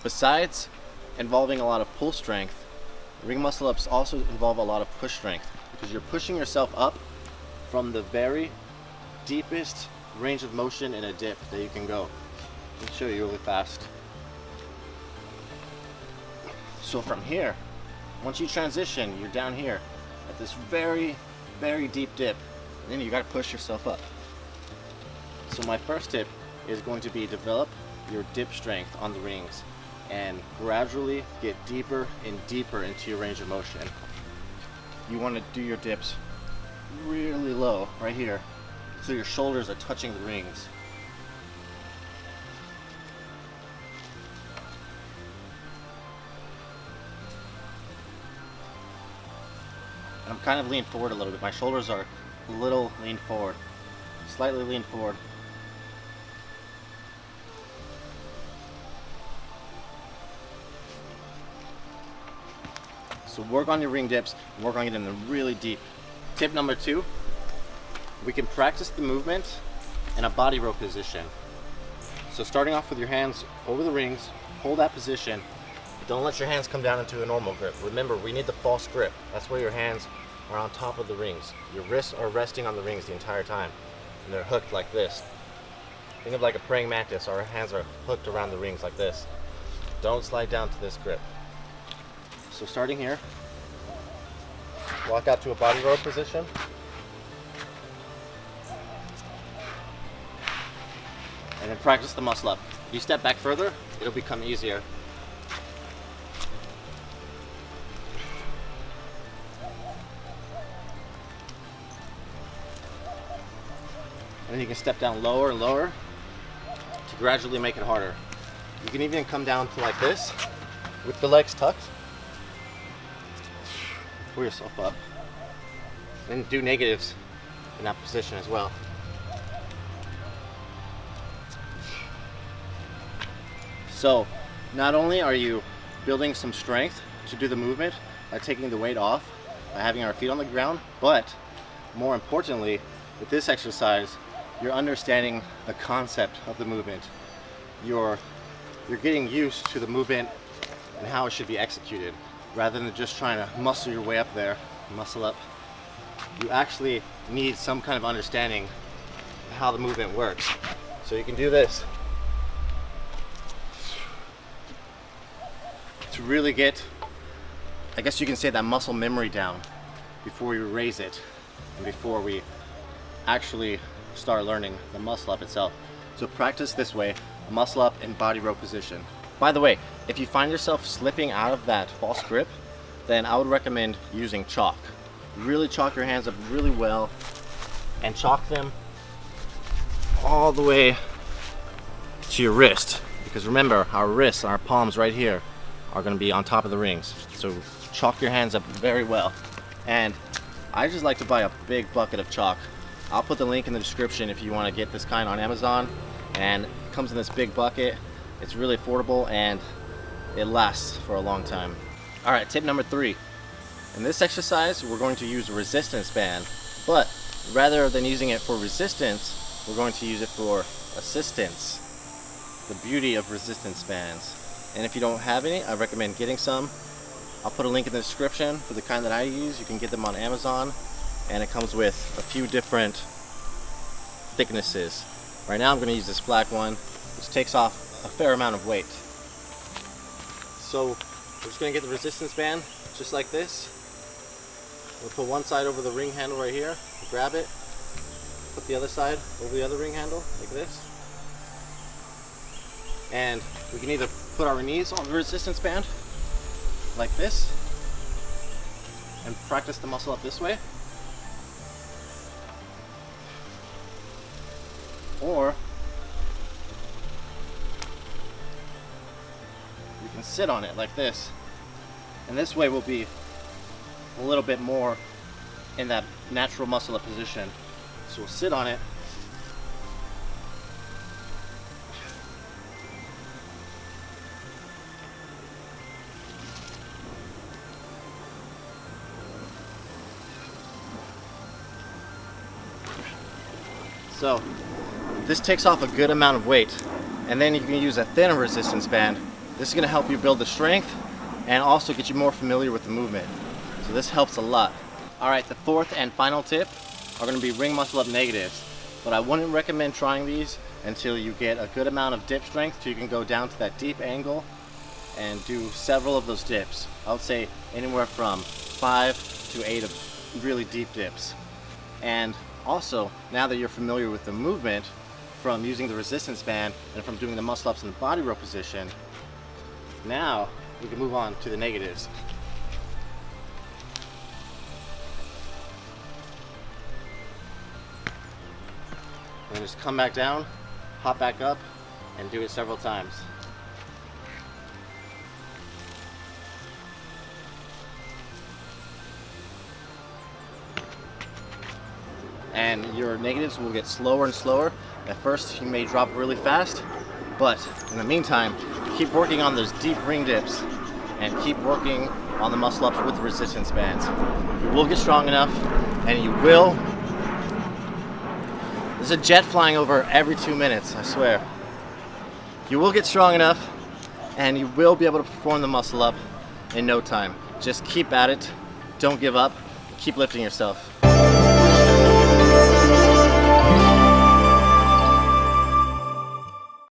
Besides involving a lot of pull strength, ring muscle ups also involve a lot of push strength because you're pushing yourself up from the very deepest range of motion in a dip that you can go. Let me show you really fast. So from here, once you transition, you're down here at this very, very deep dip, and then you gotta push yourself up. So my first tip is going to be develop your dip strength on the rings and gradually get deeper and deeper into your range of motion. You want to do your dips really low right here so your shoulders are touching the rings. And I'm kind of leaned forward a little bit. My shoulders are a little leaned forward, slightly leaned forward. So work on your ring dips and work on getting them really deep. Tip number 2, we can practice the movement in a body row position. So starting off with your hands over the rings, hold that position. Don't let your hands come down into a normal grip. Remember, we need the false grip. That's where your hands are on top of the rings. Your wrists are resting on the rings the entire time, and they're hooked like this. Think of like a praying mantis. Our hands are hooked around the rings like this. Don't slide down to this grip. So starting here, walk out to a body row position. And then practice the muscle up. If you step back further, it'll become easier. And then you can step down lower and lower to gradually make it harder. You can even come down to like this with the legs tucked. Pull yourself up. Then do negatives in that position as well. So not only are you building some strength to do the movement by taking the weight off, by having our feet on the ground, but more importantly, with this exercise, you're understanding the concept of the movement. You're getting used to the movement and how it should be executed, rather than just trying to muscle your way up there, muscle up. You actually need some kind of understanding of how the movement works. So you can do this to really get, I guess you can say, that muscle memory down before we raise it and before we actually start learning the muscle up itself. So practice this way, a muscle up in body row position. By the way, if you find yourself slipping out of that false grip, then I would recommend using chalk. Really chalk your hands up really well and chalk them all the way to your wrist. Because remember, our wrists, our palms right here are going to be on top of the rings. So chalk your hands up very well. And I just like to buy a big bucket of chalk. I'll put the link in the description if you want to get this kind on Amazon. And it comes in this big bucket. It's really affordable and it lasts for a long time. All right, tip number 3. In this exercise, we're going to use a resistance band, but rather than using it for resistance, we're going to use it for assistance. The beauty of resistance bands. And if you don't have any, I recommend getting some. I'll put a link in the description for the kind that I use. You can get them on Amazon, and it comes with a few different thicknesses. Right now I'm going to use this black one, which takes off a fair amount of weight. So we're just going to get the resistance band just like this. We'll put one side over the ring handle right here, grab it, put the other side over the other ring handle like this. And we can either put our knees on the resistance band like this and practice the muscle up this way, or we can sit on it like this, and this way we'll be a little bit more in that natural muscle up position. So we'll sit on it, so this takes off a good amount of weight, and then you can use a thinner resistance band This is going to help you build the strength and also get you more familiar with the movement. So this helps a lot. All right, the fourth and final tip are going to be ring muscle up negatives. But I wouldn't recommend trying these until you get a good amount of dip strength so you can go down to that deep angle and do several of those dips. I would say anywhere from 5 to 8 of really deep dips. And also, now that you're familiar with the movement from using the resistance band and from doing the muscle ups in the body row position, now we can move on to the negatives. And then just come back down, hop back up, and do it several times. And your negatives will get slower and slower. At first you may drop really fast, but in the meantime, keep working on those deep ring dips and keep working on the muscle ups with the resistance bands. You will get strong enough, and you will. There's a jet flying over every 2 minutes, I swear. You will get strong enough, and you will be able to perform the muscle up in no time. Just keep at it, don't give up, keep lifting yourself.